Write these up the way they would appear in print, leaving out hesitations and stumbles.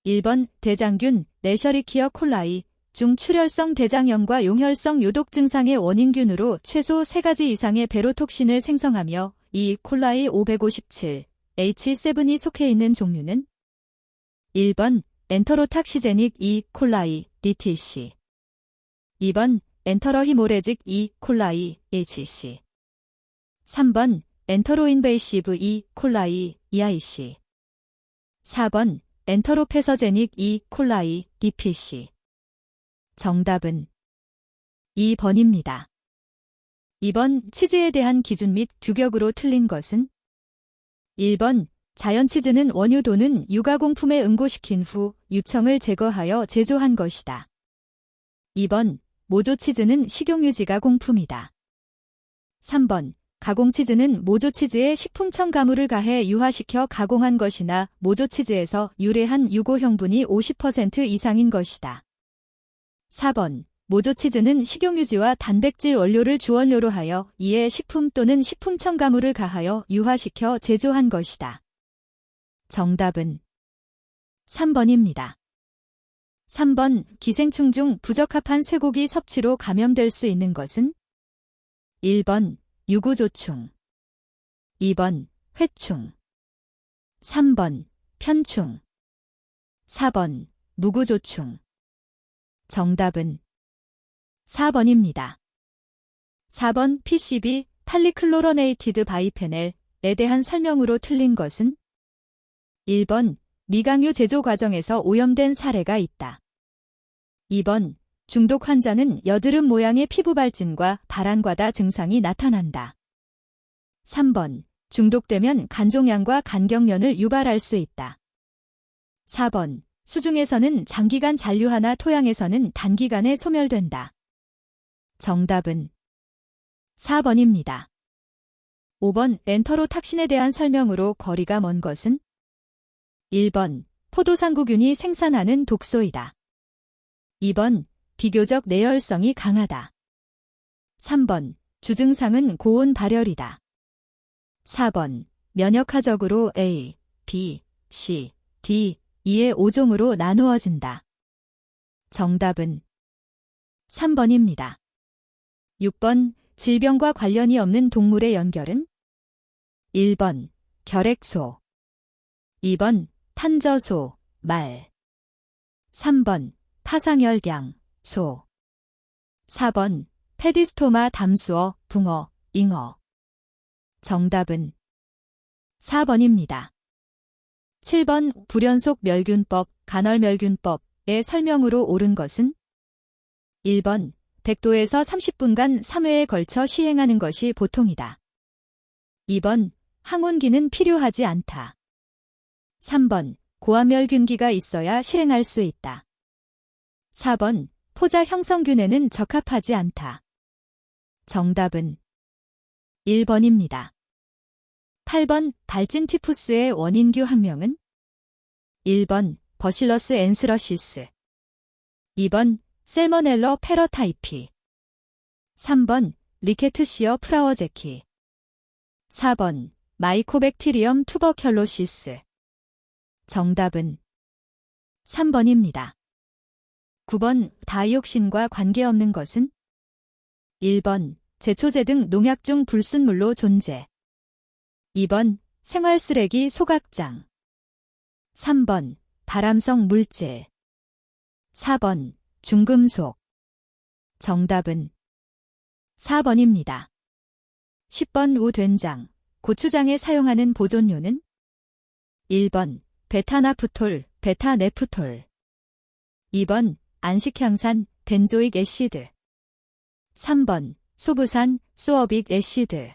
1번 대장균, 네셔리키어 콜라이, 중출혈성 대장염과 용혈성 요독 증상의 원인균으로 최소 3가지 이상의 베로톡신을 생성하며 이 콜라이 557, H7이 속해 있는 종류는 1번 엔터로탁시제닉 이 콜라이, DTC 2번 엔터러히모레직 이 콜라이, HC 3번 엔터로인베이시브 이 콜라이, EIC 4번 엔터로페서제닉 이 콜라이, DPC 정답은 2번입니다. 2번 치즈에 대한 기준 및 규격으로 틀린 것은 1번 자연치즈는 원유도는 유가공품에 응고시킨 후 유청을 제거하여 제조한 것이다. 2번 모조치즈는 식용유지가 공품이다. 3번 가공치즈는 모조치즈에 식품 첨가물을 가해 유화시켜 가공한 것이나 모조치즈에서 유래한 유고 형분이 50% 이상인 것이다. 4번 모조치즈는 식용유지와 단백질 원료를 주원료로 하여 이에 식품 또는 식품 첨가물을 가하여 유화시켜 제조한 것이다. 정답은 3번입니다. 3번 기생충 중 부적합한 쇠고기 섭취로 감염될 수 있는 것은 1번 유구조충 2번 회충 3번 편충 4번 무구조충 정답은 4번입니다. 4번 PCB 팔리클로러네이티드 바이페넬에 대한 설명으로 틀린 것은 1번 미강유 제조 과정에서 오염된 사례가 있다. 2번 중독 환자는 여드름 모양의 피부 발진과 발안과다 증상이 나타난다. 3번 중독되면 간종양과 간경련을 유발할 수 있다. 4번 수중에서는 장기간 잔류하나 토양에서는 단기간에 소멸된다. 정답은 4번입니다. 5번 엔터로탁신에 대한 설명으로 거리가 먼 것은 1번 포도상구균이 생산하는 독소이다. 2번 비교적 내열성이 강하다. 3번 주증상은 고온 발열이다. 4번 면역학적으로 A, B, C, D, E의 5종으로 나누어진다. 정답은 3번입니다. 6번 질병과 관련이 없는 동물의 연결은 1번 결핵소 2번 탄저소, 말 3번 파상혈경, 소 4번 페디스토마 담수어, 붕어, 잉어 정답은 4번입니다. 7번 불연속 멸균법, 간헐멸균법의 설명으로 옳은 것은 1번 100도에서 30분간 3회에 걸쳐 시행하는 것이 보통이다. 2번 항온기는 필요하지 않다. 3번 고함멸균기가 있어야 실행할 수 있다. 4번 포자 형성균에는 적합하지 않다. 정답은 1번입니다. 8번 발진 티푸스의 원인규 학명은 1번 버실러스 앤스러시스 2번 셀모넬러 페러타이피 3번 리케트시어 프라워제키 4번 마이코백티리엄 투버큘로시스 정답은 3번입니다. 9번 다이옥신과 관계없는 것은 1번 제초제 등 농약 중 불순물로 존재 2번 생활쓰레기 소각장 3번 발암성 물질 4번 중금속 정답은 4번입니다. 10번 우된장, 고추장에 사용하는 보존료는 1번 베타나프톨, 베타네프톨 2번 안식향산, 벤조익 애시드 3번 소부산, 소어빅 애시드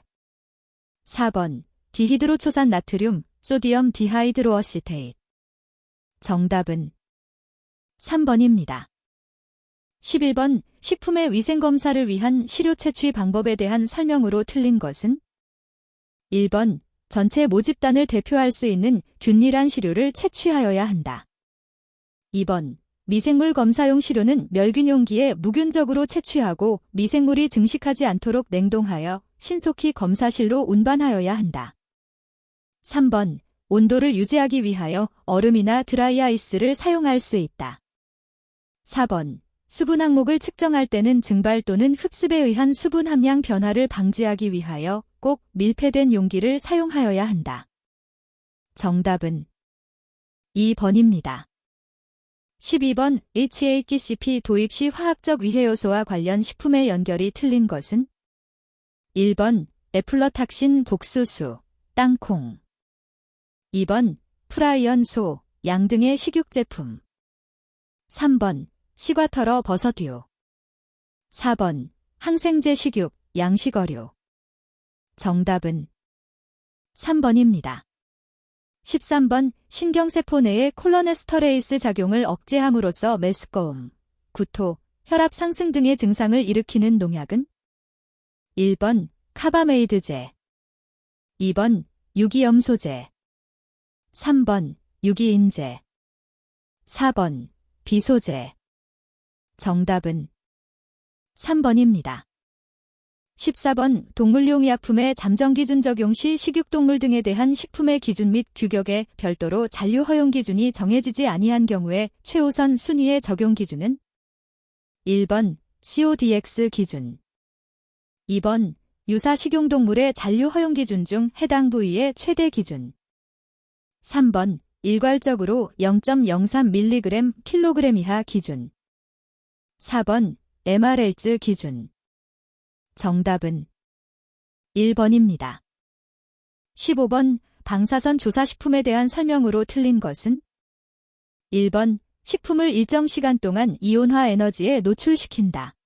4번 디히드로초산 나트륨, 소디엄 디하이드로어시테이트 정답은 3번입니다. 11번 식품의 위생검사를 위한 시료 채취 방법에 대한 설명으로 틀린 것은 1번 전체 모집단을 대표할 수 있는 균일한 시료를 채취하여야 한다. 2번 미생물 검사용 시료는 멸균용기에 무균적으로 채취하고 미생물이 증식하지 않도록 냉동하여 신속히 검사실로 운반하여야 한다. 3번 온도를 유지하기 위하여 얼음이나 드라이 아이스를 사용할 수 있다. 4번. 수분 항목을 측정할 때는 증발 또는 흡습에 의한 수분 함량 변화를 방지하기 위하여 꼭 밀폐된 용기를 사용하여야 한다. 정답은 2번입니다. 12번. HACCP 도입 시 화학적 위해요소와 관련 식품의 연결이 틀린 것은? 1번. 에플러탁신 독수수, 땅콩. 2번. 프라이언 소, 양 등의 식육 제품. 3번. 시과털어 버섯류. 4번. 항생제 식육, 양식어류. 정답은 3번입니다. 13번. 신경세포 내의 콜로네스터레이스 작용을 억제함으로써 메스꺼움, 구토, 혈압 상승 등의 증상을 일으키는 농약은? 1번. 카바메이드제. 2번. 유기염소제. 3번. 유기인제. 4번. 비소제. 정답은 3번입니다. 14번. 동물용의약품의 잠정기준 적용 시 식육동물 등에 대한 식품의 기준 및 규격에 별도로 잔류 허용 기준이 정해지지 아니한 경우에 최우선 순위의 적용 기준은? 1번. CODX 기준. 2번. 유사 식용동물의 잔류 허용 기준 중 해당 부위의 최대 기준. 3번. 일괄적으로 0.03mg kg 이하 기준. 4번. MRL즈 기준. 정답은 1번입니다. 15번. 방사선 조사식품에 대한 설명으로 틀린 것은? 1번. 식품을 일정 시간 동안 이온화 에너지에 노출시킨다.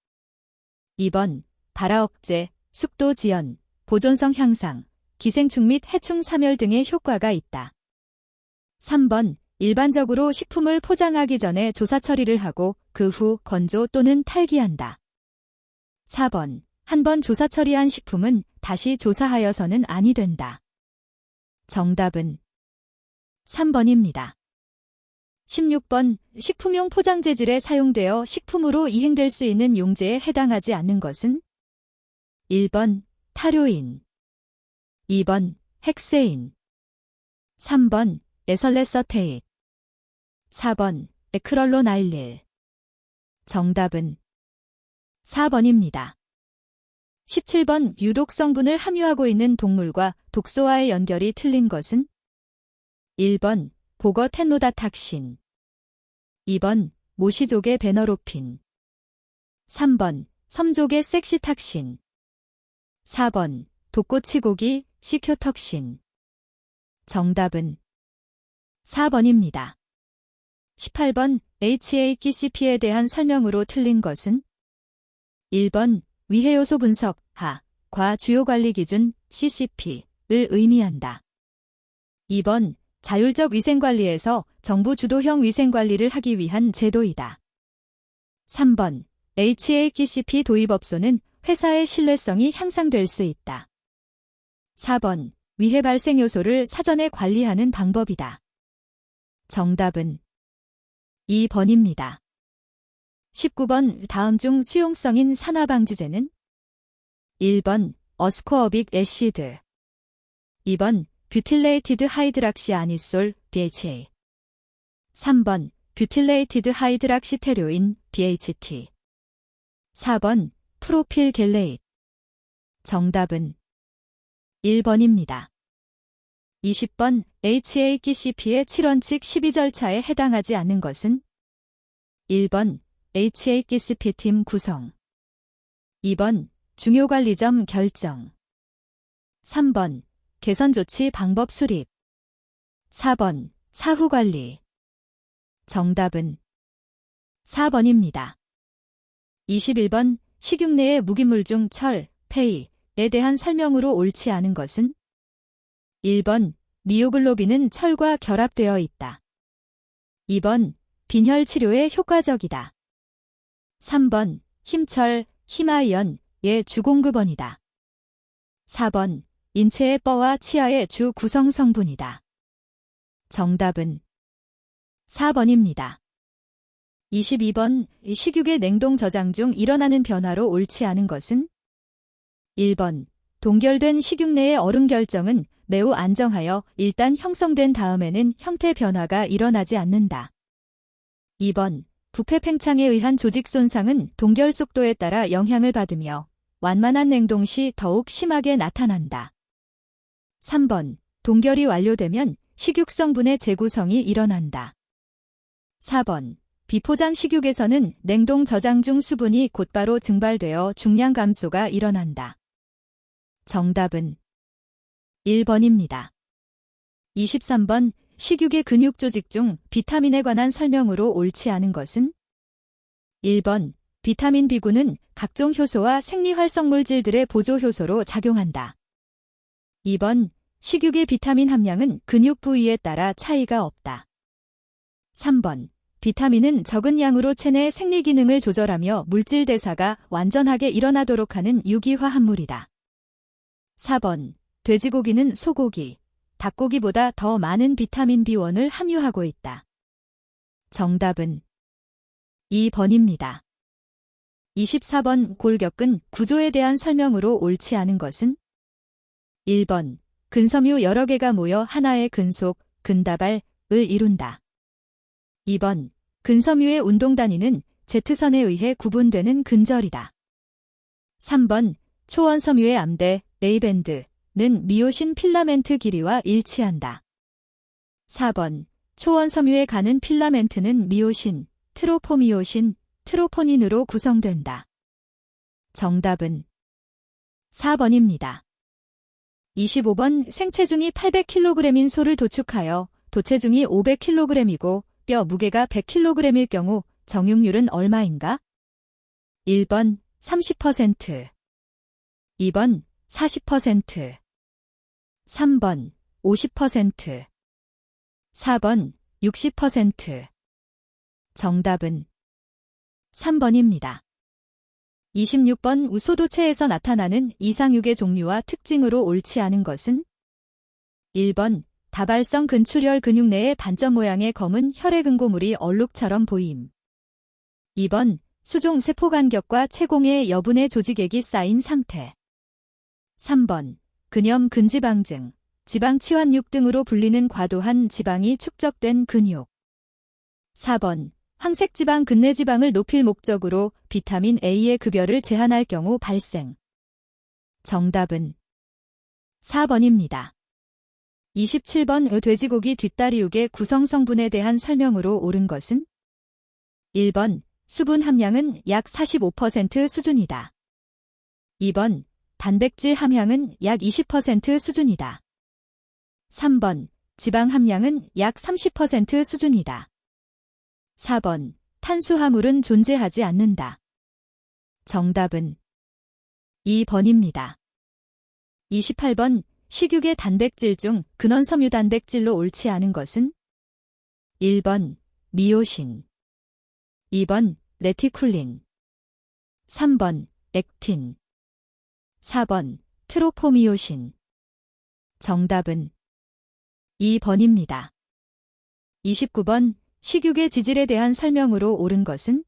2번. 발화 억제, 숙도 지연, 보존성 향상, 기생충 및 해충 사멸 등의 효과가 있다. 3번. 일반적으로 식품을 포장하기 전에 조사 처리를 하고 그 후 건조 또는 탈기한다. 4번. 한 번 조사 처리한 식품은 다시 조사하여서는 아니 된다. 정답은 3번입니다. 16번. 식품용 포장 재질에 사용되어 식품으로 이행될 수 있는 용제에 해당하지 않는 것은? 1번. 타료인. 2번. 헥세인. 3번. 에설레서테잇. 4번. 에크럴로나일릴. 정답은 4번입니다. 17번. 유독 성분을 함유하고 있는 동물과 독소와의 연결이 틀린 것은? 1번. 보거텐노다탁신. 2번. 모시족의 베너로핀. 3번. 섬족의 섹시탁신. 4번. 독고치고기 시큐턱신. 정답은 4번입니다. 18번. HACCP에 대한 설명으로 틀린 것은? 1번. 위해요소 분석, 과 주요관리 기준 CCP를 의미한다. 2번. 자율적 위생관리에서 정부 주도형 위생관리를 하기 위한 제도이다. 3번. HACCP 도입업소는 회사의 신뢰성이 향상될 수 있다. 4번. 위해 발생 요소를 사전에 관리하는 방법이다. 정답은 2번입니다. 19번. 다음 중 수용성인 산화방지제는? 1번. 어스코어빅 애시드. 2번. 뷰틸레이티드 하이드락시 아니솔 BHA. 3번. 뷰틸레이티드 하이드락시테료인 BHT. 4번. 프로필겔레잇. 정답은 1번입니다. 20번. HACCP의 7원칙 12절차에 해당하지 않는 것은? 1번. HACCP팀 구성. 2번. 중요관리점 결정. 3번. 개선조치 방법 수립. 4번. 사후관리. 정답은 4번입니다. 21번. 식육 내의 무기물 중 철, 폐에 대한 설명으로 옳지 않은 것은? 1번. 미오글로빈은 철과 결합되어 있다. 2번. 빈혈 치료에 효과적이다. 3번. 힘철, 힘아이언의 주공급원이다. 4번. 인체의 뼈와 치아의 주 구성 성분이다. 정답은 4번입니다. 22번. 식육의 냉동 저장 중 일어나는 변화로 옳지 않은 것은? 1번. 동결된 식육 내의 얼음 결정은 매우 안정하여 일단 형성된 다음에는 형태 변화가 일어나지 않는다. 2번, 부패 팽창에 의한 조직 손상은 동결 속도에 따라 영향을 받으며 완만한 냉동 시 더욱 심하게 나타난다. 3번, 동결이 완료되면 식육 성분의 재구성이 일어난다. 4번, 비포장 식육에서는 냉동 저장 중 수분이 곧바로 증발되어 중량 감소가 일어난다. 정답은 1번입니다. 23번, 식육의 근육 조직 중 비타민에 관한 설명으로 옳지 않은 것은? 1번, 비타민 B군은 각종 효소와 생리활성물질들의 보조 효소로 작용한다. 2번, 식육의 비타민 함량은 근육 부위에 따라 차이가 없다. 3번, 비타민은 적은 양으로 체내 생리 기능을 조절하며 물질 대사가 완전하게 일어나도록 하는 유기화 합물이다. 4번, 돼지고기는 소고기, 닭고기보다 더 많은 비타민 B1을 함유하고 있다. 정답은 2번입니다. 24번, 골격근 구조에 대한 설명으로 옳지 않은 것은? 1번, 근섬유 여러 개가 모여 하나의 근속, 근다발을 이룬다. 2번, 근섬유의 운동 단위는 Z선에 의해 구분되는 근절이다. 3번, 초원섬유의 암대, A밴드는 미오신 필라멘트 길이와 일치한다. 4번, 초원섬유에 가는 필라멘트는 미오신, 트로포미오신, 트로포닌으로 구성된다. 정답은 4번입니다. 25번, 생체중이 800kg인 소를 도축하여 도체중이 500kg이고 뼈 무게가 100kg일 경우 정육률은 얼마인가? 1번 30%, 2번 40%, 3번 50%, 4번 60%. 정답은 3번입니다. 26번, 우소도체에서 나타나는 이상육의 종류와 특징으로 옳지 않은 것은? 1번, 다발성 근출혈 근육 내의 반점 모양의 검은 혈액응고물이 얼룩처럼 보임. 2번, 수종 세포 간격과 체공의 여분의 조직액이 쌓인 상태. 3번, 근염 근지방증, 지방치환육 등으로 불리는 과도한 지방이 축적된 근육. 4번, 황색지방 근내지방을 높일 목적으로 비타민 A의 급여를 제한할 경우 발생. 정답은 4번입니다. 27번, 돼지고기 뒷다리육의 구성 성분에 대한 설명으로 옳은 것은? 1번, 수분 함량은 약 45% 수준이다. 2번, 단백질 함량은 약 20% 수준이다. 3번, 지방 함량은 약 30% 수준이다. 4번, 탄수화물은 존재하지 않는다. 정답은 2번입니다. 28번, 식육의 단백질 중 근원섬유 단백질로 옳지 않은 것은? 1번, 미오신, 2번, 레티쿨린, 3번, 액틴, 4번, 트로포미오신. 정답은 2번입니다. 29번, 식육의 지질에 대한 설명으로 옳은 것은?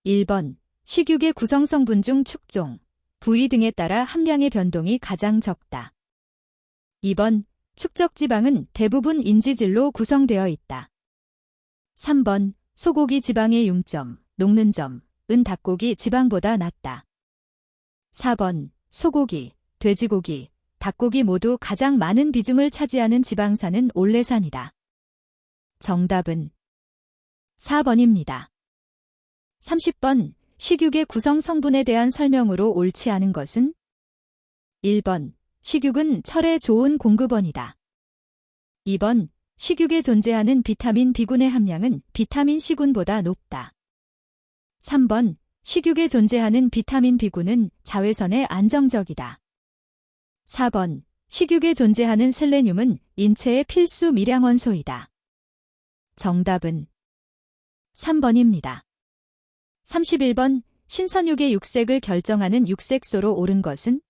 1번, 식육의 구성성분 중 축종, 부위 등에 따라 함량의 변동이 가장 적다. 2번, 축적지방은 대부분 인지질로 구성되어 있다. 3번, 소고기 지방의 융점, 녹는 점은 닭고기 지방보다 낮다. 4번, 소고기, 돼지고기, 닭고기 모두 가장 많은 비중을 차지하는 지방산은 올레산이다. 정답은 4번입니다. 30번, 식육의 구성 성분에 대한 설명으로 옳지 않은 것은? 1번, 식육은 철의 좋은 공급원이다. 2번, 식육에 존재하는 비타민 B군의 함량은 비타민 C군보다 높다. 3번, 식육에 존재하는 비타민 B군은 자외선에 안정적이다. 4번, 식육에 존재하는 셀레늄은 인체의 필수 미량원소이다. 정답은 3번입니다. 31번, 신선육의 육색을 결정하는 육색소로 옳은 것은?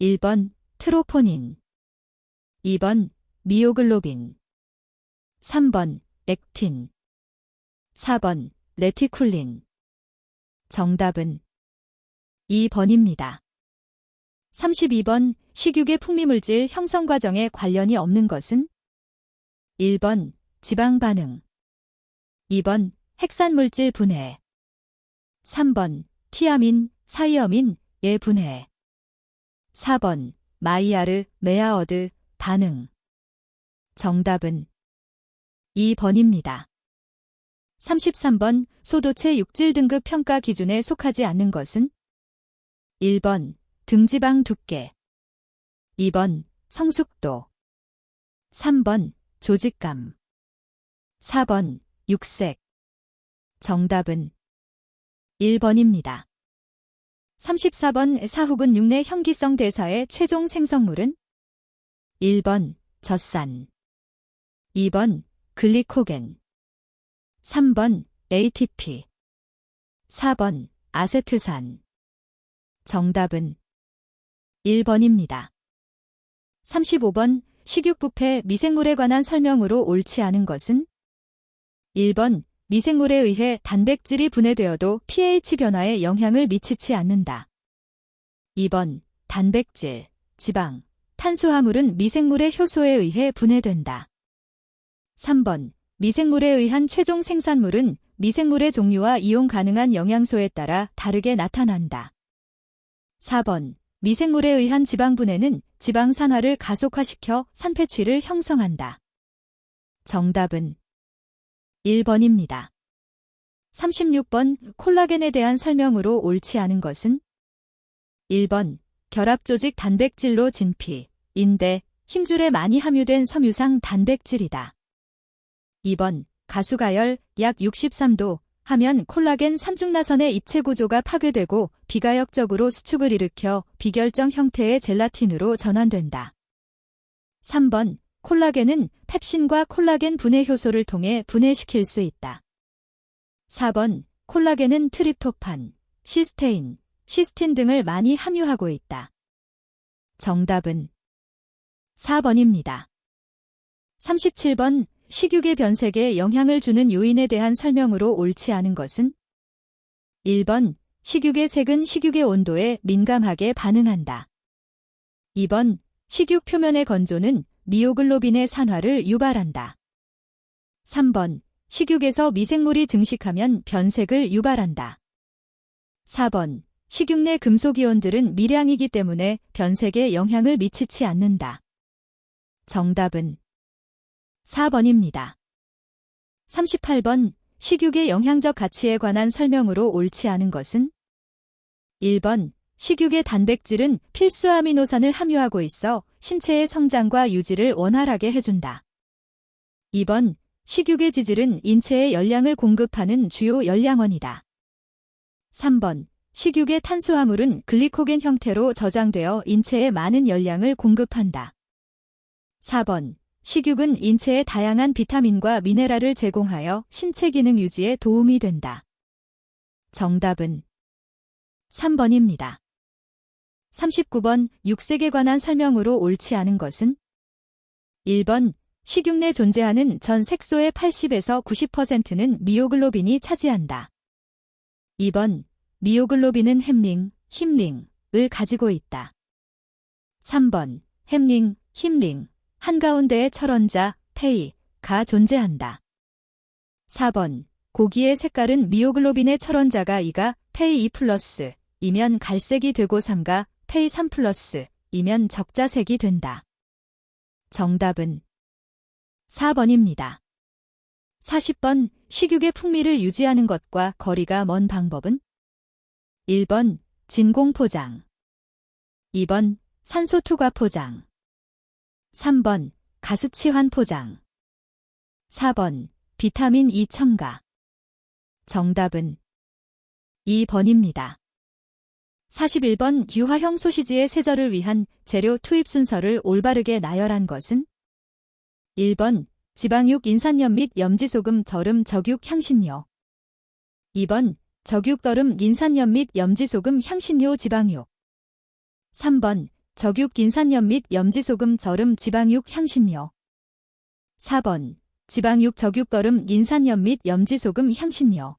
1번, 트로포닌, 2번, 미오글로빈, 3번, 액틴, 4번, 레티쿨린. 정답은 2번입니다. 32번 식육의 풍미물질 형성 과정에 관련이 없는 것은? 1번 지방 반응, 2번 핵산물질 분해, 3번 티아민, 사이어민의 분해, 4번 마이야르, 메아어드 반응. 정답은 2번입니다. 33번 소도체 육질 등급 평가 기준에 속하지 않는 것은? 1번 등지방 두께, 2번 성숙도, 3번 조직감, 4번 육색. 정답은 1번입니다. 34번 사후군 육내 형기성 대사의 최종 생성물은? 1번 젖산, 2번 글리코겐, 3번 ATP, 4번 아세트산. 정답은 1번입니다. 35번 식육부패 미생물에 관한 설명으로 옳지 않은 것은? 1번 미생물에 의해 단백질이 분해되어도 pH 변화에 영향을 미치지 않는다. 2번 단백질, 지방, 탄수화물은 미생물의 효소에 의해 분해된다. 3번 미생물에 의한 최종 생산물은 미생물의 종류와 이용 가능한 영양소에 따라 다르게 나타난다. 4번 미생물에 의한 지방 분해는 지방 산화를 가속화시켜 산패취를 형성한다. 정답은 1번입니다. 36번 콜라겐에 대한 설명으로 옳지 않은 것은? 1번 결합조직 단백질로 진피, 인대, 힘줄에 많이 함유된 섬유상 단백질이다. 2번 가수가열 약 63도 하면 콜라겐 삼중나선의 입체 구조가 파괴되고 비가역적으로 수축을 일으켜 비결정 형태의 젤라틴으로 전환된다. 3번 콜라겐은 펩신과 콜라겐 분해 효소를 통해 분해시킬 수 있다. 4번 콜라겐은 트립토판, 시스테인, 시스틴 등을 많이 함유하고 있다. 정답은 4번입니다. 37번 식육의 변색에 영향을 주는 요인에 대한 설명으로 옳지 않은 것은? 1번 식육의 색은 식육의 온도에 민감하게 반응한다. 2번 식육 표면의 건조는 미오글로빈의 산화를 유발한다. 3번 식육에서 미생물이 증식하면 변색을 유발한다. 4번 식육 내 금속이온들은 미량이기 때문에 변색에 영향을 미치지 않는다. 정답은 4번입니다. 38번 식육의 영양적 가치에 관한 설명으로 옳지 않은 것은? 1번 식육의 단백질은 필수 아미노산을 함유하고 있어 신체의 성장과 유지를 원활하게 해준다. 2번 식육의 지질은 인체에 열량을 공급하는 주요 열량원이다. 3번 식육의 탄수화물은 글리코겐 형태로 저장되어 인체에 많은 열량을 공급한다. 4번 식육은 인체에 다양한 비타민과 미네랄을 제공하여 신체 기능 유지에 도움이 된다. 정답은 3번입니다. 39번 육색에 관한 설명으로 옳지 않은 것은? 1번 식육 내 존재하는 전 색소의 80에서 90%는 미오글로빈이 차지한다. 2번 미오글로빈은 햄링, 힘링을 가지고 있다. 3번 햄링, 힘링, 한가운데에 철원자, 페이가 존재한다. 4번 고기의 색깔은 미오글로빈의 철원자가 2가 페이 2+ 이면 갈색이 되고 3가 페이 3+ 이면 적자색이 된다. 정답은 4번입니다. 40번 식육의 풍미를 유지하는 것과 거리가 먼 방법은? 1번 진공포장, 2번 산소투과 포장, 3번 가스치환 포장, 4번 비타민 E 첨가. 정답은 2번입니다. 41번 유화형 소시지의 세절을 위한 재료 투입 순서를 올바르게 나열한 것은? 1번 지방육 인산염 및 염지소금 절음 적육 향신료, 2번 적육더름 인산염 및 염지소금 향신료 지방육, 3번 적육 인산염 및 염지소금 절음 지방육 향신료, 4번 지방육 적육더름 인산염 및 염지소금 향신료.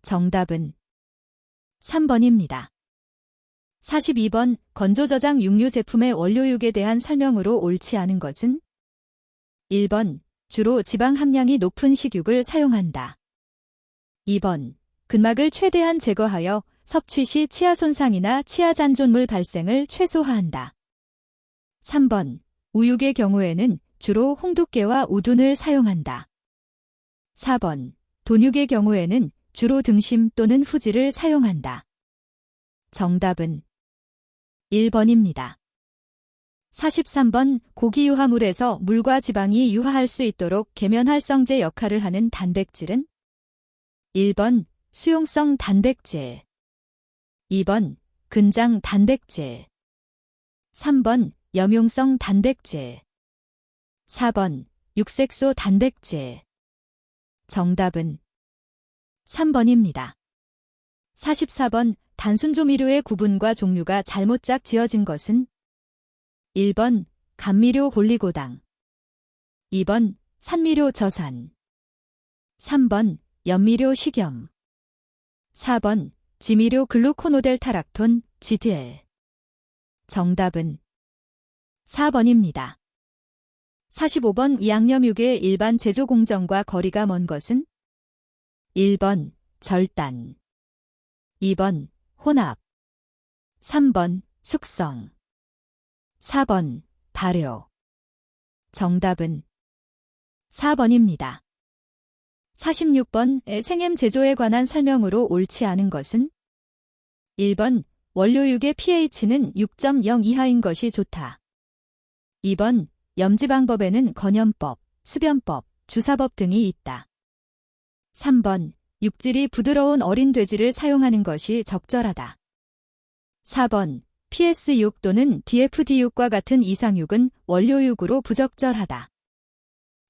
정답은 3번입니다. 42번 건조저장 육류 제품의 원료육에 대한 설명으로 옳지 않은 것은 1번. 주로 지방 함량이 높은 식육을 사용한다. 2번. 근막을 최대한 제거하여 섭취 시 치아 손상이나 치아 잔존물 발생을 최소화한다. 3번. 우육의 경우에는 주로 홍두깨와 우둔을 사용한다. 4번. 돈육의 경우에는 주로 등심 또는 후지를 사용한다. 정답은 1번입니다. 43번. 고기 유화물에서 물과 지방이 유화할 수 있도록 계면활성제 역할을 하는 단백질은 1번. 수용성 단백질 2번. 근장 단백질 3번. 염용성 단백질 4번. 육색소 단백질 정답은 3번입니다. 44번. 단순조미료의 구분과 종류가 잘못 지어진 것은 1번. 감미료 홀리고당 2번. 산미료 저산 3번. 연미료 식염 4번. 지미료 글루코노델타락톤 GDL 정답은 4번입니다. 45번. 양념육의 일반 제조 공정과 거리가 먼 것은 1번. 절단 2번. 혼합 3번. 숙성 4번. 발효 정답은 4번입니다. 46번. 생햄 제조에 관한 설명으로 옳지 않은 것은 1번. 원료육의 pH는 6.0 이하인 것이 좋다. 2번. 염지 방법에는 건염법, 습연법, 주사법 등이 있다. 3번. 육질이 부드러운 어린 돼지를 사용하는 것이 적절하다. 4번. PS6 또는 DFD6과 같은 이상육은 원료육으로 부적절하다.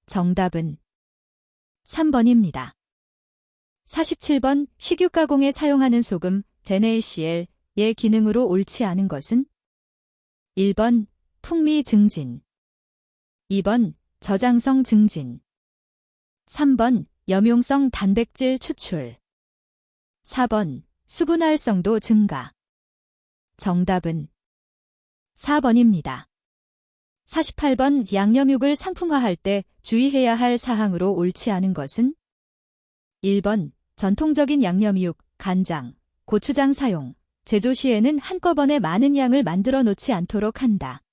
정답은 3번입니다. 47번. 식육 가공에 사용하는 소금, NaCl의 기능으로 옳지 않은 것은 1번. 풍미 증진 2번. 저장성 증진 3번. 염용성 단백질 추출 4번. 수분 활성도 증가 정답은 4번입니다. 48번. 양념육을 상품화할 때 주의해야 할 사항으로 옳지 않은 것은 1번. 전통적인 양념육, 간장, 고추장 사용, 제조 시에는 한꺼번에 많은 양을 만들어 놓지 않도록 한다.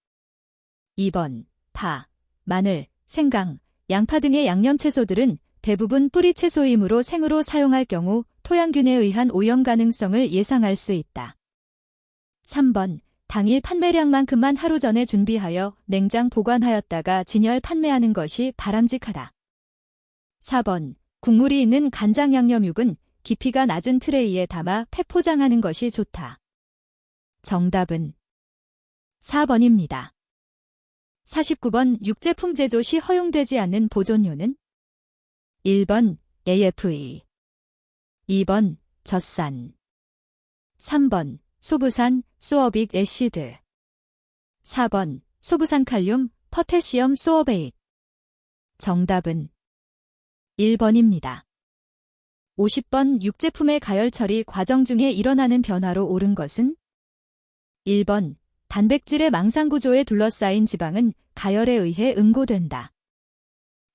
2번. 파, 마늘, 생강, 양파 등의 양념채소들은 대부분 뿌리채소이므로 생으로 사용할 경우 토양균에 의한 오염 가능성을 예상할 수 있다. 3번. 당일 판매량만큼만 하루 전에 준비하여 냉장 보관하였다가 진열 판매하는 것이 바람직하다. 4번. 국물이 있는 간장 양념육은 깊이가 낮은 트레이에 담아 팩포장하는 것이 좋다. 정답은 4번입니다. 49번. 육제품 제조 시 허용되지 않는 보존료는 1번. AFE 2번. 젖산 3번. 소부산, 소어빅 애시드 4번. 소부산칼륨, 포테시엄 소어베이트 정답은 1번입니다. 50번. 육제품의 가열 처리 과정 중에 일어나는 변화로 옳은 것은 1번. 단백질의 망상구조에 둘러싸인 지방은 가열에 의해 응고된다.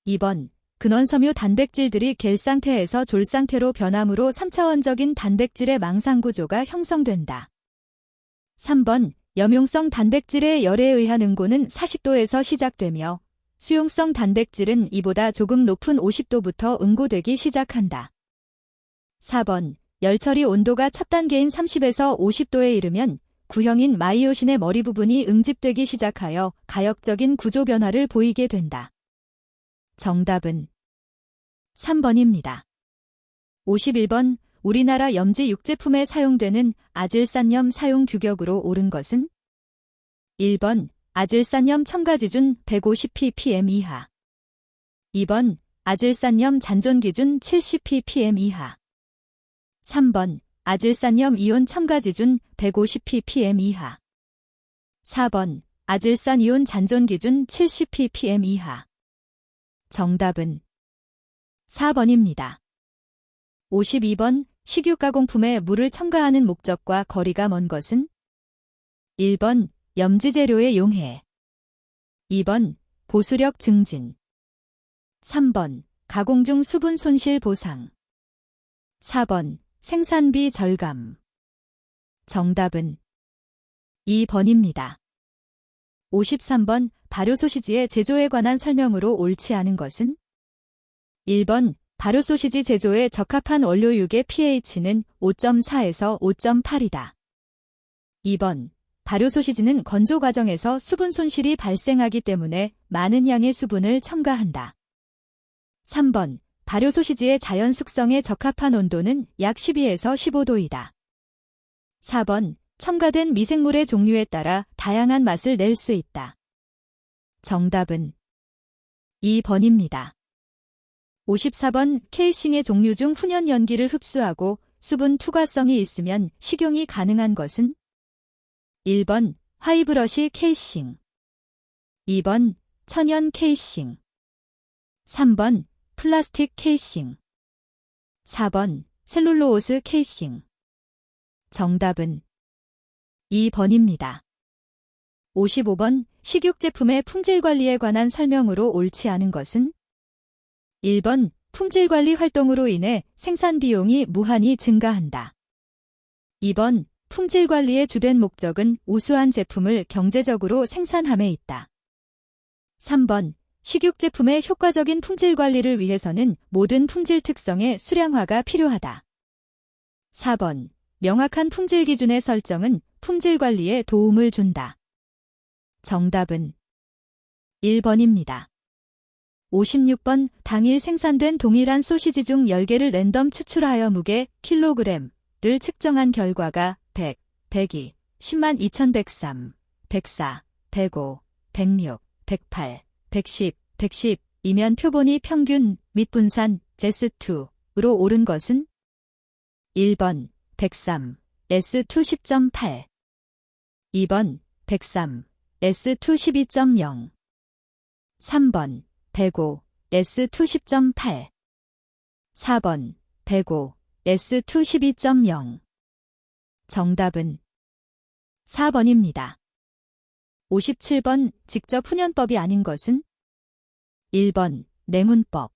2번. 근원섬유 단백질들이 겔 상태에서 졸 상태로 변함으로 3차원적인 단백질의 망상구조가 형성된다. 3번. 염용성 단백질의 열에 의한 응고는 40도에서 시작되며 수용성 단백질은 이보다 조금 높은 50도부터 응고되기 시작한다. 4번. 열처리 온도가 첫 단계인 30에서 50도에 이르면 구형인 마이오신의 머리 부분이 응집되기 시작하여 가역적인 구조 변화를 보이게 된다. 정답은 3번입니다. 51번. 우리나라 염지 육제품에 사용되는 아질산염 사용 규격으로 옳은 것은 1번. 아질산염 첨가지준 150ppm 이하 2번. 아질산염 잔존기준 70ppm 이하 3번. 아질산염 이온 첨가지준 150ppm 이하 4번. 아질산 이온 잔존기준 70ppm 이하 정답은 4번입니다. 52번. 식육 가공품에 물을 첨가하는 목적과 거리가 먼 것은 1번 염지재료의 용해. 2번 보수력 증진. 3번 가공 중 수분 손실 보상. 4번 생산비 절감. 정답은 2번입니다. 53번 발효소시지의 제조에 관한 설명으로 옳지 않은 것은? 1번 발효소시지 제조에 적합한 원료육의 pH는 5.4에서 5.8이다. 2번 발효소시지는 건조 과정에서 수분 손실이 발생하기 때문에 많은 양의 수분을 첨가한다. 3번 발효소시지의 자연 숙성에 적합한 온도는 약 12에서 15도이다. 4번 첨가된 미생물의 종류에 따라 다양한 맛을 낼 수 있다. 정답은 2번입니다. 54번 케이싱의 종류 중 훈연 연기를 흡수하고 수분 투과성이 있으면 식용이 가능한 것은? 1번 화이브러시 케이싱. 2번 천연 케이싱. 3번 플라스틱 케이싱. 4번 셀룰로오스 케이싱. 정답은 2번입니다. 55번 식육 제품의 품질 관리에 관한 설명으로 옳지 않은 것은? 1번 품질 관리 활동으로 인해 생산 비용이 무한히 증가한다. 2번 품질 관리의 주된 목적은 우수한 제품을 경제적으로 생산함에 있다. 3번 식육 제품의 효과적인 품질 관리를 위해서는 모든 품질 특성의 수량화가 필요하다. 4번 명확한 품질 기준의 설정은 품질 관리에 도움을 준다. 정답은 1번입니다. 56번 당일 생산된 동일한 소시지 중 10개를 랜덤 추출하여 무게 킬로그램을 측정한 결과가 100, 102, 102,103, 104, 105, 106, 108, 110, 110이면 표본이 평균 및 분산 S2로 오른 것은? 1번 103, S2 10.8. 2번 103, S2 12.0. 3번 105, S2 10.8. 4번 105, S2 12.0. 정답은 4번입니다. 57번 직접 훈연법이 아닌 것은? 1번 냉훈법.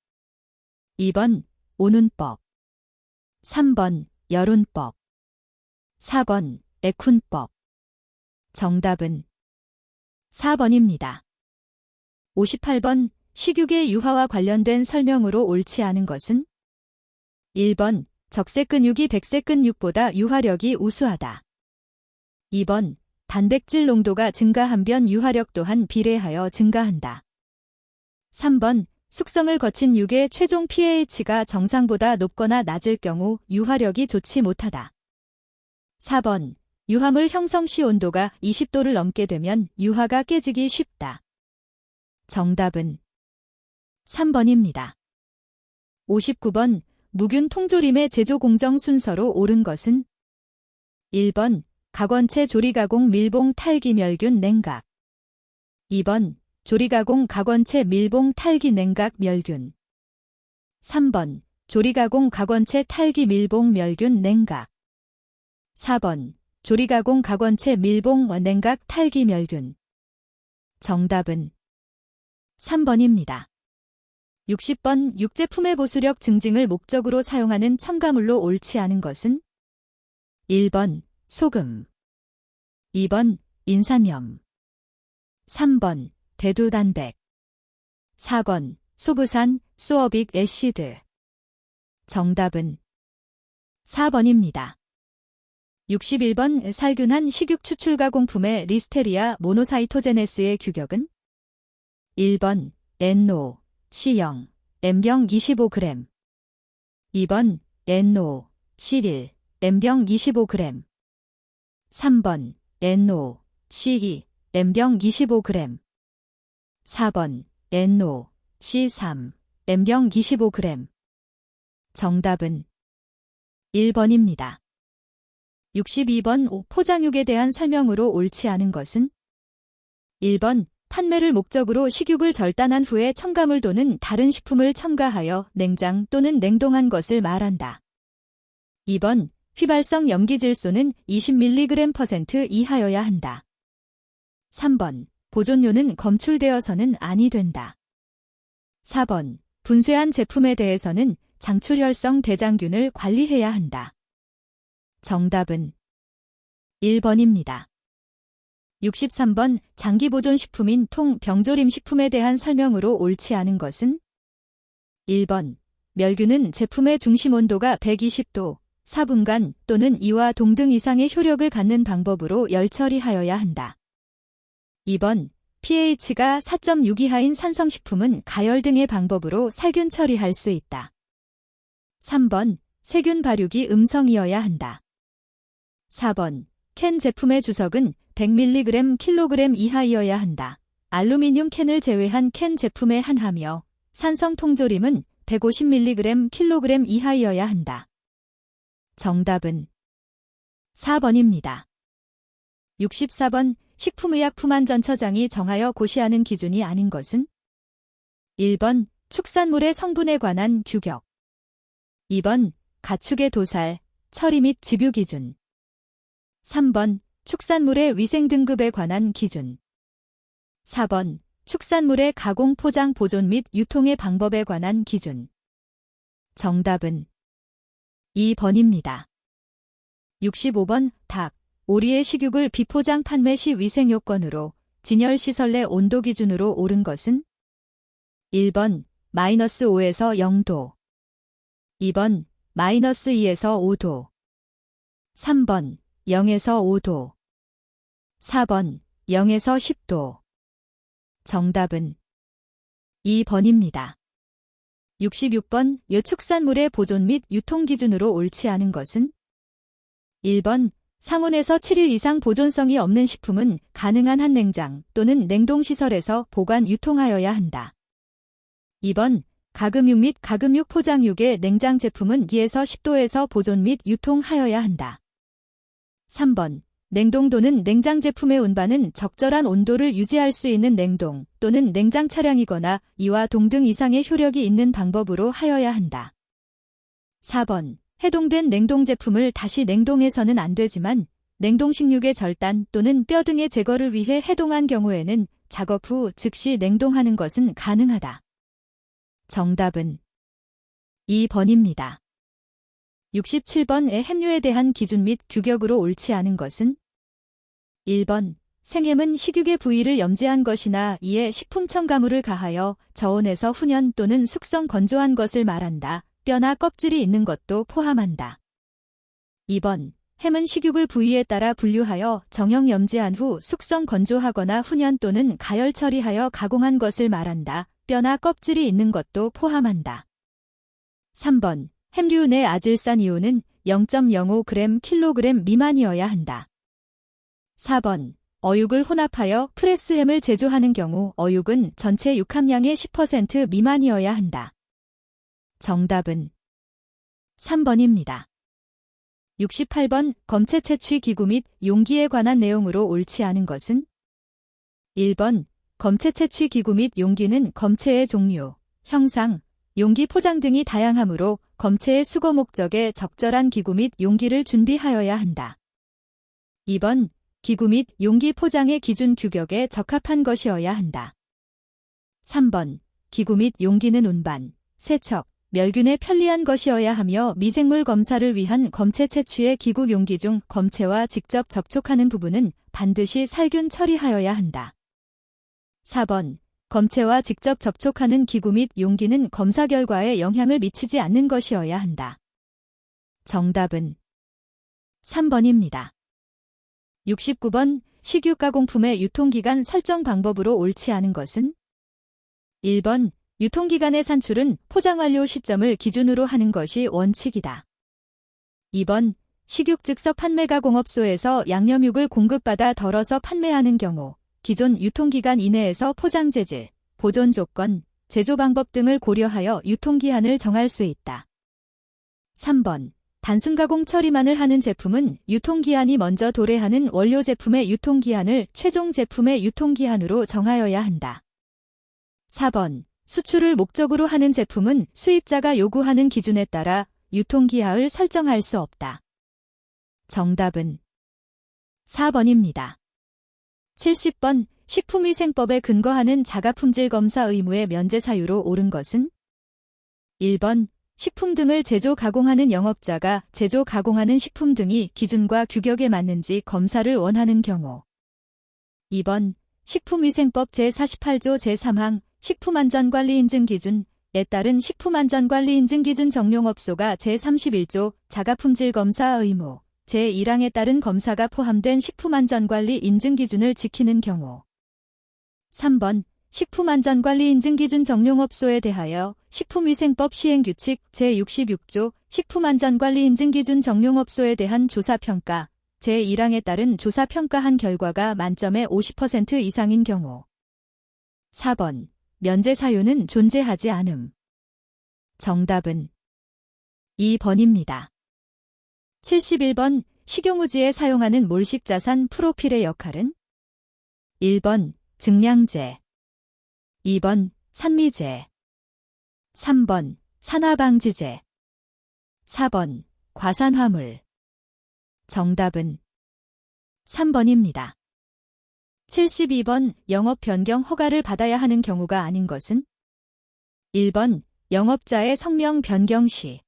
2번 온훈법. 3번 열훈법. 4번 액훈법. 정답은 4번입니다. 58번 식육의 유화와 관련된 설명으로 옳지 않은 것은? 1번 적색 근육이 백색 근육보다 유화력이 우수하다. 2번 단백질 농도가 증가한 변 유화력 또한 비례하여 증가한다. 3번 숙성을 거친 육의 최종 pH가 정상보다 높거나 낮을 경우 유화력이 좋지 못하다. 4번 유화물 형성 시 온도가 20도를 넘게 되면 유화가 깨지기 쉽다. 정답은 3번입니다. 59번 무균 통조림의 제조 공정 순서로 옳은 것은? 1번 각원체 조리가공 밀봉 탈기 멸균 냉각. 2번 조리가공 각원체 밀봉 탈기 냉각 멸균. 3번 조리가공 각원체 탈기 밀봉 멸균 냉각. 4번 조리가공 각원체 밀봉 냉각 탈기 멸균. 정답은 3번입니다. 60번 육제품의 보수력 증진을 목적으로 사용하는 첨가물로 옳지 않은 것은? 1번 소금. 2번 인산염. 3번 대두단백. 4번 소부산 소어빅 애시드. 정답은 4번입니다. 61번 살균한 식육 추출 가공품의 리스테리아 모노사이토제네스의 규격은? 1번 NO C0 M병 25g. 2번 NO C1 M병 25g. 3번 NO C2 M병 25g. 4번 NO C3 M병 25g. 정답은 1번입니다. 62번 포장육에 대한 설명으로 옳지 않은 것은? 1번 판매를 목적으로 식육을 절단한 후에 첨가물 또는 다른 식품을 첨가하여 냉장 또는 냉동한 것을 말한다. 2번 휘발성 염기질소는 20mg% 이하여야 한다. 3번. 보존료는 검출되어서는 아니 된다. 4번. 분쇄한 제품에 대해서는 장출혈성 대장균을 관리해야 한다. 정답은 1번입니다. 63번. 장기보존식품인 통, 병조림 식품에 대한 설명으로 옳지 않은 것은? 1번. 멸균은 제품의 중심 온도가 120도, 4분간 또는 이와 동등 이상의 효력을 갖는 방법으로 열처리하여야 한다. 2번. pH가 4.6 이하인 산성식품은 가열 등의 방법으로 살균 처리할 수 있다. 3번. 세균 발육이 음성이어야 한다. 4번. 캔 제품의 주석은 100mg kg 이하이어야 한다. 알루미늄 캔을 제외한 캔 제품의 한하며 산성 통조림은 150mg kg 이하이어야 한다. 정답은 4번입니다. 64번. 식품의약품안전처장이 정하여 고시하는 기준이 아닌 것은? 1번. 축산물의 성분에 관한 규격. 2번. 가축의 도살, 처리 및 집유 기준. 3번. 축산물의 위생 등급에 관한 기준. 4번. 축산물의 가공, 포장, 보존 및 유통의 방법에 관한 기준. 정답은 2번입니다. 65번. 닭, 오리의 식육을 비포장 판매 시 위생요건으로 진열시설 내 온도 기준으로 옳은 것은? 1번. -5에서 0도. 2번. -2에서 5도. 3번. 0에서 5도. 4번. 0에서 10도. 정답은 2번입니다. 66번. 묘축산물의 보존 및 유통 기준으로 옳지 않은 것은? 1번. 상온에서 7일 이상 보존성이 없는 식품은 가능한 한 냉장 또는 냉동시설에서 보관 유통하여야 한다. 2번. 가금육 및 가금육 포장육의 냉장 제품은 2에서 10도에서 보존 및 유통하여야 한다. 3번. 냉동 또는 냉장 제품의 운반은 적절한 온도를 유지할 수 있는 냉동 또는 냉장 차량이거나 이와 동등 이상의 효력이 있는 방법으로 하여야 한다. 4번. 해동된 냉동 제품을 다시 냉동해서는 안 되지만 냉동식육의 절단 또는 뼈 등의 제거를 위해 해동한 경우에는 작업 후 즉시 냉동하는 것은 가능하다. 정답은 2번입니다. 67번의 햄류에 대한 기준 및 규격으로 옳지 않은 것은? 1번. 생햄은 식육의 부위를 염제한 것이나 이에 식품 첨가물을 가하여 저온에서 훈연 또는 숙성 건조한 것을 말한다. 뼈나 껍질이 있는 것도 포함한다. 2번. 햄은 식육을 부위에 따라 분류하여 정형 염제한 후 숙성 건조하거나 훈연 또는 가열 처리하여 가공한 것을 말한다. 뼈나 껍질이 있는 것도 포함한다. 3번. 햄류 내 아질산 이온은 0.05g kg 미만이어야 한다. 4번. 어육을 혼합하여 프레스햄을 제조하는 경우 어육은 전체 육함량의 10% 미만이어야 한다. 정답은 3번입니다. 68번. 검체 채취 기구 및 용기에 관한 내용으로 옳지 않은 것은? 1번. 검체 채취 기구 및 용기는 검체의 종류, 형상, 용기 포장 등이 다양하므로 검체의 수거 목적에 적절한 기구 및 용기를 준비하여야 한다. 2번. 기구 및 용기 포장의 기준 규격에 적합한 것이어야 한다. 3번. 기구 및 용기는 운반, 세척, 멸균에 편리한 것이어야 하며 미생물 검사를 위한 검체 채취의 기구 용기 중 검체와 직접 접촉하는 부분은 반드시 살균 처리하여야 한다. 4번. 검체와 직접 접촉하는 기구 및 용기는 검사 결과에 영향을 미치지 않는 것이어야 한다. 정답은 3번입니다. 69번. 식육 가공품의 유통기간 설정 방법으로 옳지 않은 것은? 1번. 유통기간의 산출은 포장 완료 시점을 기준으로 하는 것이 원칙이다. 2번. 식육 즉석 판매가 공업소에서 양념육을 공급받아 덜어서 판매하는 경우 기존 유통기간 이내에서 포장 재질, 보존 조건, 제조 방법 등을 고려하여 유통기한을 정할 수 있다. 3번. 단순 가공 처리만을 하는 제품은 유통기한이 먼저 도래하는 원료 제품의 유통기한을 최종 제품의 유통기한으로 정하여야 한다. 4번. 수출을 목적으로 하는 제품은 수입자가 요구하는 기준에 따라 유통기한을 설정할 수 없다. 정답은 4번입니다. 70번 식품위생법에 근거하는 자가품질 검사 의무의 면제 사유로 옳은 것은 1번 식품 등을 제조 가공하는 영업자가 제조 가공하는 식품 등이 기준과 규격에 맞는지 검사를 원하는 경우 2번 식품위생법 제48조 제3항 식품안전관리인증기준에 따른 식품안전관리인증기준 적용업소가 제31조 자가품질검사 의무 제1항에 따른 검사가 포함된 식품안전관리인증기준을 지키는 경우 3번 식품안전관리인증기준 적용업소에 대하여 식품위생법 시행규칙 제66조 식품안전관리인증기준 적용업소에 대한 조사평가 제1항에 따른 조사평가한 결과가 만점의 50% 이상인 경우 4번 면제 사유는 존재하지 않음. 정답은 2번입니다. 71번 식용유지에 사용하는 몰식자산 프로필의 역할은 1번 증량제 2번 산미제 3번 산화방지제 4번 과산화물 정답은 3번입니다. 72번 영업 변경 허가를 받아야 하는 경우가 아닌 것은 1번 영업자의 성명 변경 시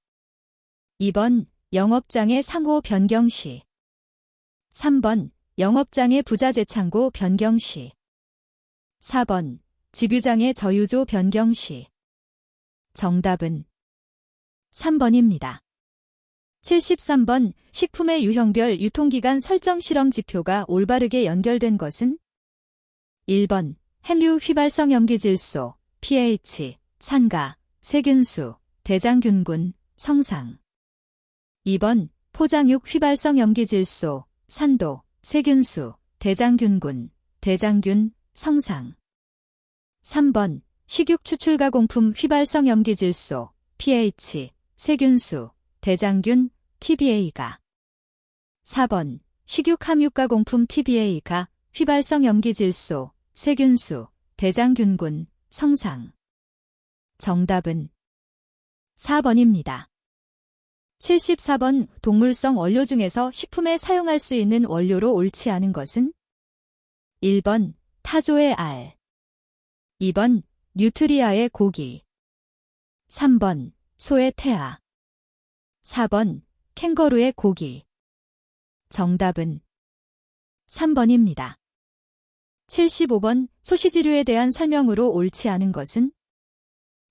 2번 영업장의 상호 변경 시 3번 영업장의 부자재창고 변경 시 4번 지뷰장의 저유조 변경 시 정답은 3번입니다. 73번 식품의 유형별 유통기간 설정 실험 지표가 올바르게 연결된 것은 1번 햄류 휘발성 염기질소, pH, 산가, 세균수, 대장균군, 성상 2번 포장육 휘발성 염기질소, 산도, 세균수, 대장균군, 대장균, 성상 3번 식육 추출가공품 휘발성 염기질소, pH, 세균수, 대장균, TBA가 4번 식육 함유가공품 TBA가 휘발성 염기질소, 세균수, 대장균군, 성상 정답은 4번입니다. 74번 동물성 원료 중에서 식품에 사용할 수 있는 원료로 옳지 않은 것은 1번 타조의 알 2번 뉴트리아의 고기 3번 소의 태아 4번 캥거루의 고기 정답은 3번입니다. 75번 소시지류에 대한 설명으로 옳지 않은 것은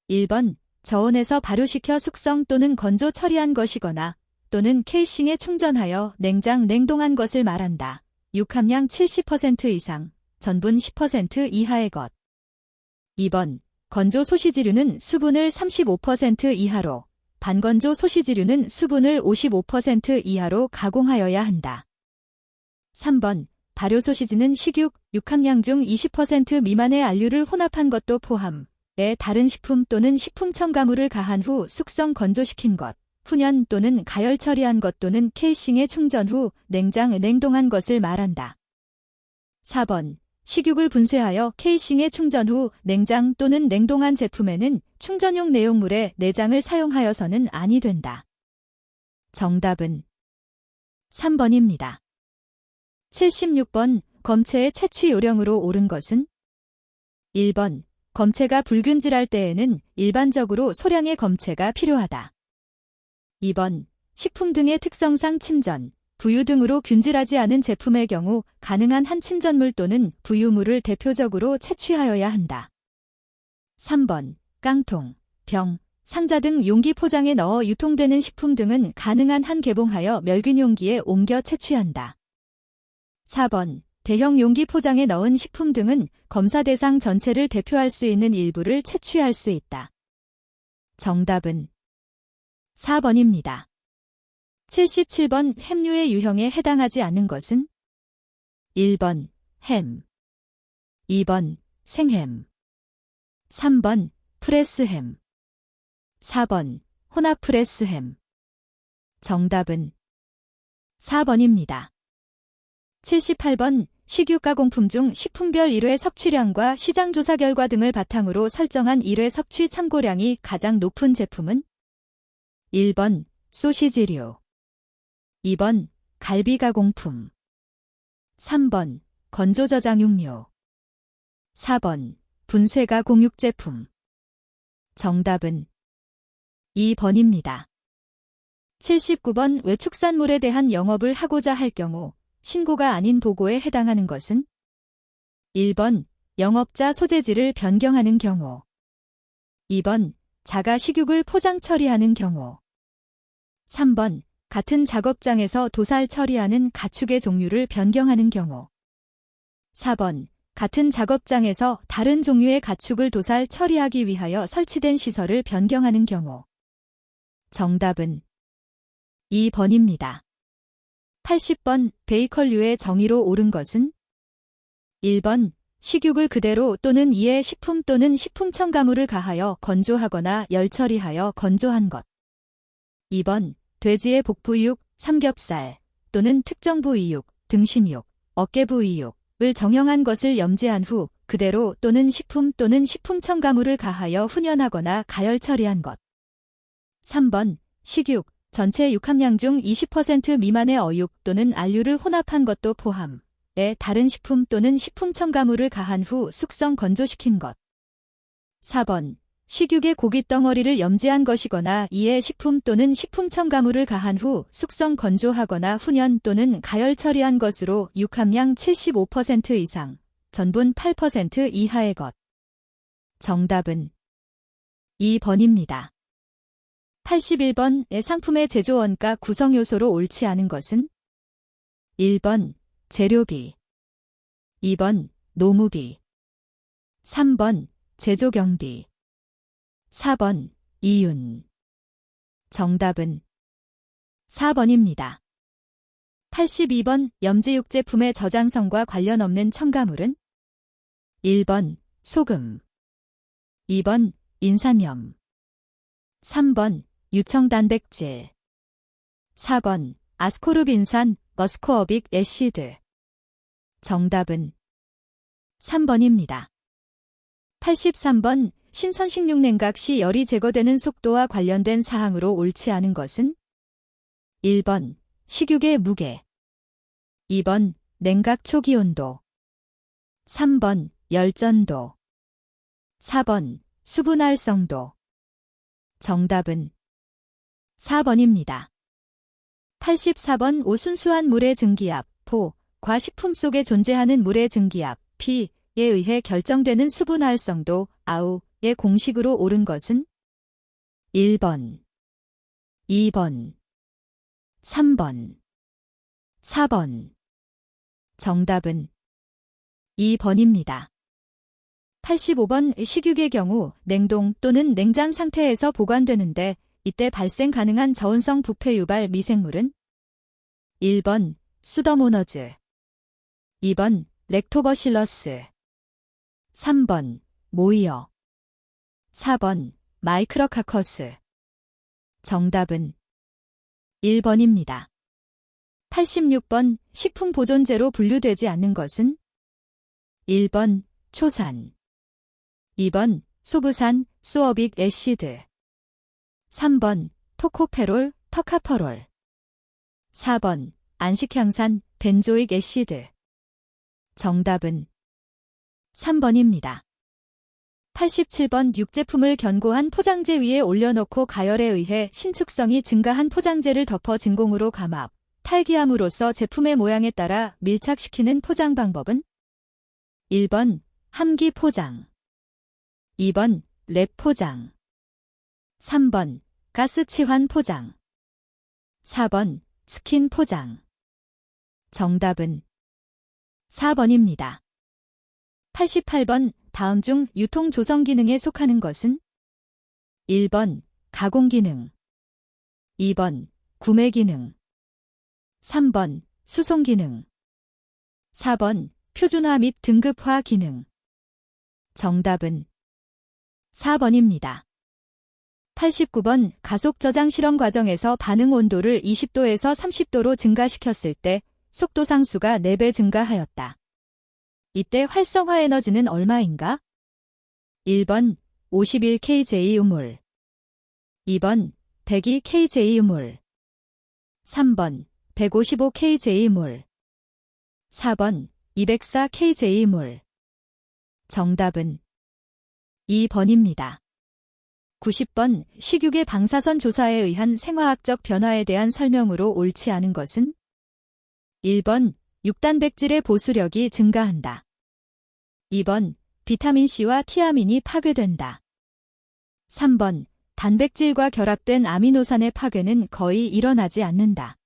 1번 저온에서 발효시켜 숙성 또는 건조 처리한 것이거나 또는 케이싱에 충전하여 냉동한 것을 말한다. 육함량 70% 이상, 전분 10% 이하의 것. 2번 건조 소시지류는 수분을 35% 이하로, 반건조 소시지류는 수분을 55% 이하로 가공하여야 한다. 3번 발효 소시지는 식육, 육함량 중 20% 미만의 알류를 혼합한 것도 포함. 다른 식품 또는 식품 첨가물을 가한 후 숙성 건조시킨 것, 훈연 또는 가열 처리한 것 또는 케이싱에 충전 후 냉동한 것을 말한다. 4번 식육을 분쇄하여 케이싱에 충전 후 냉장 또는 냉동한 제품에는 충전용 내용물의 내장을 사용하여서는 아니 된다. 정답은 3번입니다. 76번 검체의 채취 요령으로 옳은 것은 1번 검체가 불균질할 때에는 일반적으로 소량의 검체가 필요하다. 2번 식품 등의 특성상 침전, 부유 등으로 균질하지 않은 제품의 경우 가능한 한 침전물 또는 부유물을 대표적으로 채취하여야 한다. 3번 깡통, 병, 상자 등 용기 포장에 넣어 유통되는 식품 등은 가능한 한 개봉하여 멸균 용기에 옮겨 채취한다. 4번 대형 용기 포장에 넣은 식품 등은 검사 대상 전체를 대표할 수 있는 일부를 채취할 수 있다. 정답은 4번입니다. 77번 햄류의 유형에 해당하지 않는 것은 1번 햄 2번 생햄 3번 프레스햄 4번 혼합 프레스햄 정답은 4번입니다. 78번 식육가공품 중 식품별 1회 섭취량과 시장조사 결과 등을 바탕으로 설정한 1회 섭취 참고량이 가장 높은 제품은 1번 소시지류 2번 갈비가공품 3번 건조 저장육류. 4번 분쇄가 공육 제품. 정답은 2번입니다. 79번 외축산물에 대한 영업을 하고자 할 경우 신고가 아닌 보고에 해당하는 것은 1번 영업자 소재지를 변경하는 경우. 2번 자가 식육을 포장 처리하는 경우. 3번 같은 작업장에서 도살 처리하는 가축의 종류를 변경하는 경우. 4번 같은 작업장에서 다른 종류의 가축을 도살 처리하기 위하여 설치된 시설을 변경하는 경우. 정답은 2번입니다. 80번 베이컬류의 정의로 옳은 것은 1번 식육을 그대로 또는 이에 식품 또는 식품 첨가물을 가하여 건조하거나 열처리하여 건조한 것. 2번 돼지의 복부육, 삼겹살 또는 특정 부위육, 등심육, 어깨 부위육을 정형한 것을 염지한 후 그대로 또는 식품 첨가물을 가하여 훈연하거나 가열 처리한 것. 3번 식육, 전체 육함량 중 20% 미만의 어육 또는 알류를 혼합한 것도 포함. 다른 식품 또는 식품 첨가물을 가한 후 숙성 건조시킨 것. 4번 식육의 고기 덩어리를 염지한 것이거나 이에 식품 또는 식품 첨가물을 가한 후 숙성 건조하거나 훈연 또는 가열 처리한 것으로 육함량 75% 이상, 전분 8% 이하의 것. 정답은 2번입니다. 81번의 상품의 제조 원가 구성 요소로 옳지 않은 것은 1번 재료비, 2번 노무비, 3번 제조 경비, 4번 이윤. 정답은 4번입니다. 82번 염지육 제품의 저장성과 관련 없는 첨가물은 1번 소금, 2번 인산염, 3번 유청단백질, 4번 아스코르빈산 머스코어빅 애시드. 정답은 3번입니다. 83번 신선식육 냉각 시 열이 제거되는 속도와 관련된 사항으로 옳지 않은 것은 1번 식육의 무게, 2번 냉각 초기 온도, 3번 열전도, 4번 수분 활성도. 정답은 4번입니다. 84번 오순수한 물의 증기압, 과 식품 속에 존재하는 물의 증기압, P에 의해 결정되는 수분 활성도, 의 공식으로 옳은 것은 1번, 2번, 3번, 4번. 정답은 2번입니다. 85번 식육의 경우 냉동 또는 냉장 상태에서 보관되는데 이때 발생 가능한 저온성 부패 유발 미생물은 1번 수더모너즈, 2번 렉토버실러스, 3번 모이어, 4번 마이크로카커스. 정답은 1번입니다. 86번 식품 보존제로 분류되지 않는 것은 1번 초산, 2번 소부산 수어빅 애시드, 3번 토코페롤 터카퍼롤, 4번 안식향산 벤조익 애시드. 정답은 3번입니다. 87번 육제품을 견고한 포장재 위에 올려놓고 가열에 의해 신축성이 증가한 포장재를 덮어 진공으로 감압, 탈기함으로써 제품의 모양에 따라 밀착시키는 포장 방법은 1번 함기 포장, 2번 랩 포장, 3번 가스 치환 포장, 4번 스킨 포장. 정답은 4번입니다. 88번 다음 중 유통 조성 기능에 속하는 것은 1번 가공 기능, 2번 구매 기능, 3번 수송 기능, 4번 표준화 및 등급화 기능. 정답은 4번입니다. 89번 가속 저장 실험 과정에서 반응 온도를 20도에서 30도로 증가시켰을 때 속도 상수가 4배 증가하였다. 이때 활성화 에너지는 얼마인가? 1번 51kJ 유몰, 2번 102kJ 유몰, 3번 155kJ 몰, 4번 204kg몰. 정답은 2번입니다. 90번 식육의 방사선 조사에 의한 생화학적 변화에 대한 설명으로 옳지 않은 것은? 1번 육단백질의 보수력이 증가한다. 2번 비타민C와 티아민이 파괴된다. 3번 단백질과 결합된 아미노산의 파괴는 거의 일어나지 않는다.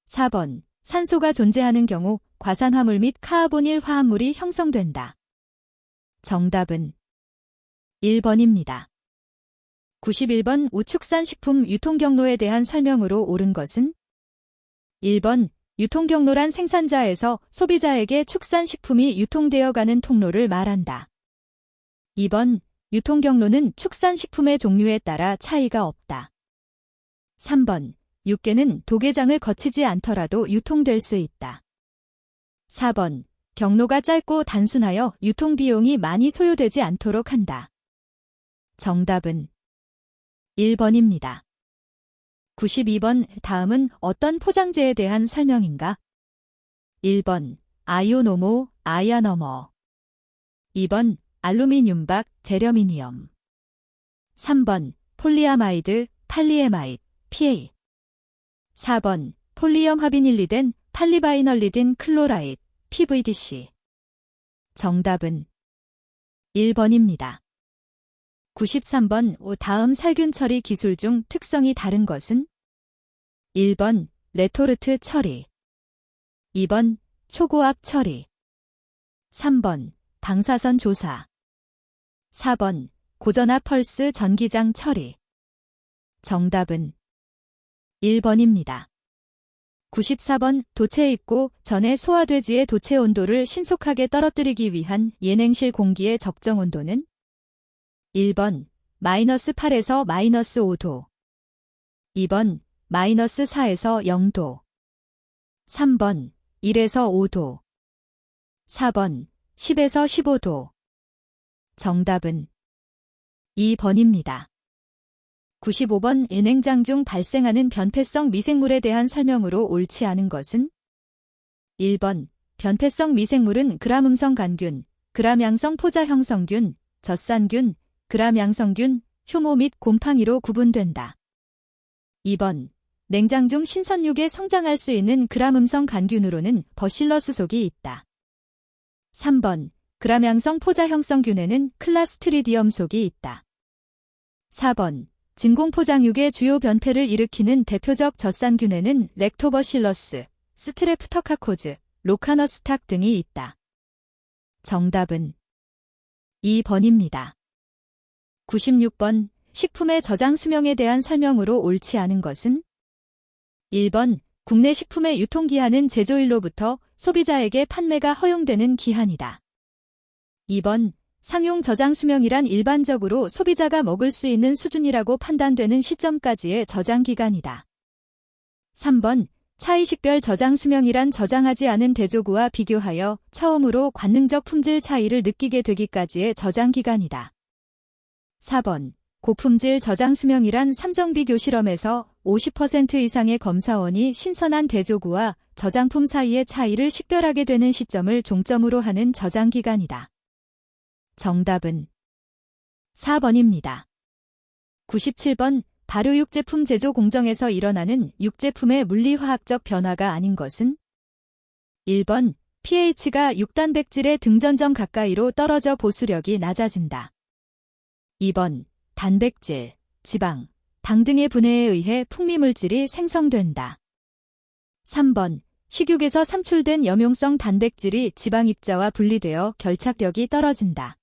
4번 산소가 존재하는 경우 과산화물 및 카르보닐 화합물이 형성된다. 정답은 1번입니다. 91번 우축산 식품 유통경로에 대한 설명으로 옳은 것은? 1번 유통경로란 생산자에서 소비자에게 축산식품이 유통되어 가는 통로를 말한다. 2번 유통경로는 축산식품의 종류에 따라 차이가 없다. 3번 육개는 도계장을 거치지 않더라도 유통될 수 있다. 4번 경로가 짧고 단순하여 유통비용이 많이 소요되지 않도록 한다. 정답은 1번입니다. 92번 다음은 어떤 포장재에 대한 설명인가? 1번 아이오노모, 아이아너머. 2번 알루미늄박, 제려미니엄. 3번 폴리아마이드, 팔리에마이드, PA. 4번 폴리염 화비닐리덴, 팔리바이널리딘 클로라이드, PVDC. 정답은 1번입니다. 93번 다음 살균 처리 기술 중 특성이 다른 것은? 1번 레토르트 처리. 2번 초고압 처리. 3번 방사선 조사. 4번 고전압 펄스 전기장 처리. 정답은 1번입니다. 94번 도체 입고 전에 소화돼지의 도체 온도를 신속하게 떨어뜨리기 위한 예냉실 공기의 적정 온도는? 1번 -8에서 -5도. 2번 -4에서 0도. 3번 1에서 5도. 4번 10에서 15도. 정답은 2번입니다. 95번 예냉장 중 발생하는 변폐성 미생물에 대한 설명으로 옳지 않은 것은? 1번 변폐성 미생물은 그람음성 간균, 그람양성 포자 형성균, 젖산균, 그람양성균, 효모 및 곰팡이로 구분된다. 2번 냉장 중 신선육에 성장할 수 있는 그람음성 간균으로는 버실러스 속이 있다. 3번 그람양성 포자 형성균에는 클라스트리디엄 속이 있다. 4번 진공포장육의 주요 변폐를 일으키는 대표적 젖산균에는 렉토버실러스, 스트레프터카코즈, 로카너스탁 등이 있다. 정답은 2번입니다. 96번 식품의 저장 수명에 대한 설명으로 옳지 않은 것은? 1번 국내 식품의 유통기한은 제조일로부터 소비자에게 판매가 허용되는 기한이다. 2번 상용 저장 수명이란 일반적으로 소비자가 먹을 수 있는 수준이라고 판단되는 시점까지의 저장 기간이다. 3번 차이식별 저장 수명이란 저장하지 않은 대조구와 비교하여 처음으로 관능적 품질 차이를 느끼게 되기까지의 저장 기간이다. 4번 고품질 저장 수명이란 삼정비교 실험에서 50% 이상의 검사원이 신선한 대조구와 저장품 사이의 차이를 식별하게 되는 시점을 종점으로 하는 저장 기간이다. 정답은 4번입니다. 97번 발효육 제품 제조 공정에서 일어나는 육제품의 물리화학적 변화가 아닌 것은? 1번 pH가 육단백질의 등전점 가까이로 떨어져 보수력이 낮아진다. 2번 단백질, 지방, 당 등의 분해에 의해 풍미물질이 생성된다. 3번 식육에서 삼출된 염용성 단백질이 지방 입자와 분리되어 결착력이 떨어진다.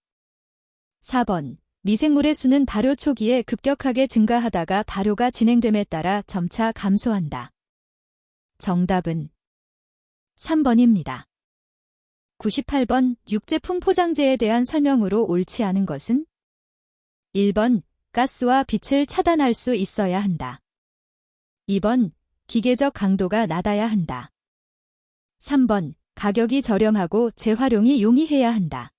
4번 미생물의 수는 발효 초기에 급격하게 증가하다가 발효가 진행됨에 따라 점차 감소한다. 정답은 3번입니다. 98번 육제품 포장재에 대한 설명으로 옳지 않은 것은? 1번 가스와 빛을 차단할 수 있어야 한다. 2번 기계적 강도가 낮아야 한다. 3번 가격이 저렴하고 재활용이 용이해야 한다.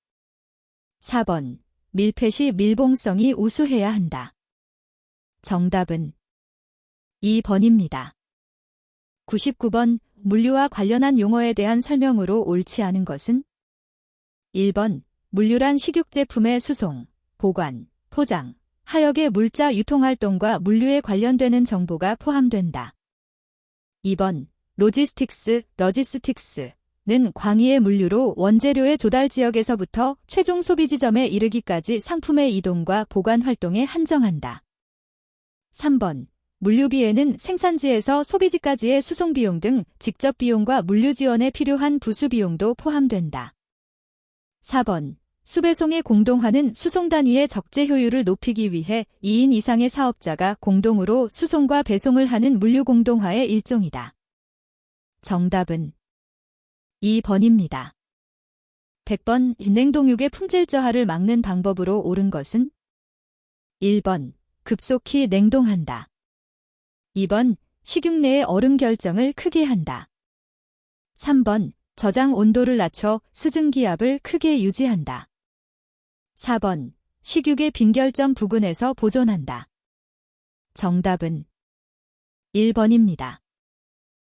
4번 밀폐 밀봉성이 우수해야 한다. 정답은 2번입니다. 99번 물류와 관련한 용어에 대한 설명으로 옳지 않은 것은 1번 물류란 식육제품의 수송, 보관, 포장, 하역의 물자 유통활동과 물류에 관련되는 정보가 포함된다. 2번 로지스틱스는 광의의 물류로 원재료의 조달 지역에서부터 최종 소비 지점에 이르기까지 상품의 이동과 보관 활동에 한정한다. 3번 물류비에는 생산지에서 소비지까지의 수송비용 등 직접 비용과 물류 지원에 필요한 부수 비용도 포함된다. 4번 수배송의 공동화는 수송 단위의 적재 효율을 높이기 위해 2인 이상의 사업자가 공동으로 수송과 배송을 하는 물류 공동화의 일종이다. 정답은 2번입니다. 100번 냉동육의 품질 저하를 막는 방법으로 옳은 것은 1번 급속히 냉동한다. 2번 식육 내의 얼음 결정을 크게 한다. 3번 저장 온도를 낮춰 스증 기압을 크게 유지한다. 4번 식육의 빈결점 부근에서 보존한다. 정답은 1번입니다.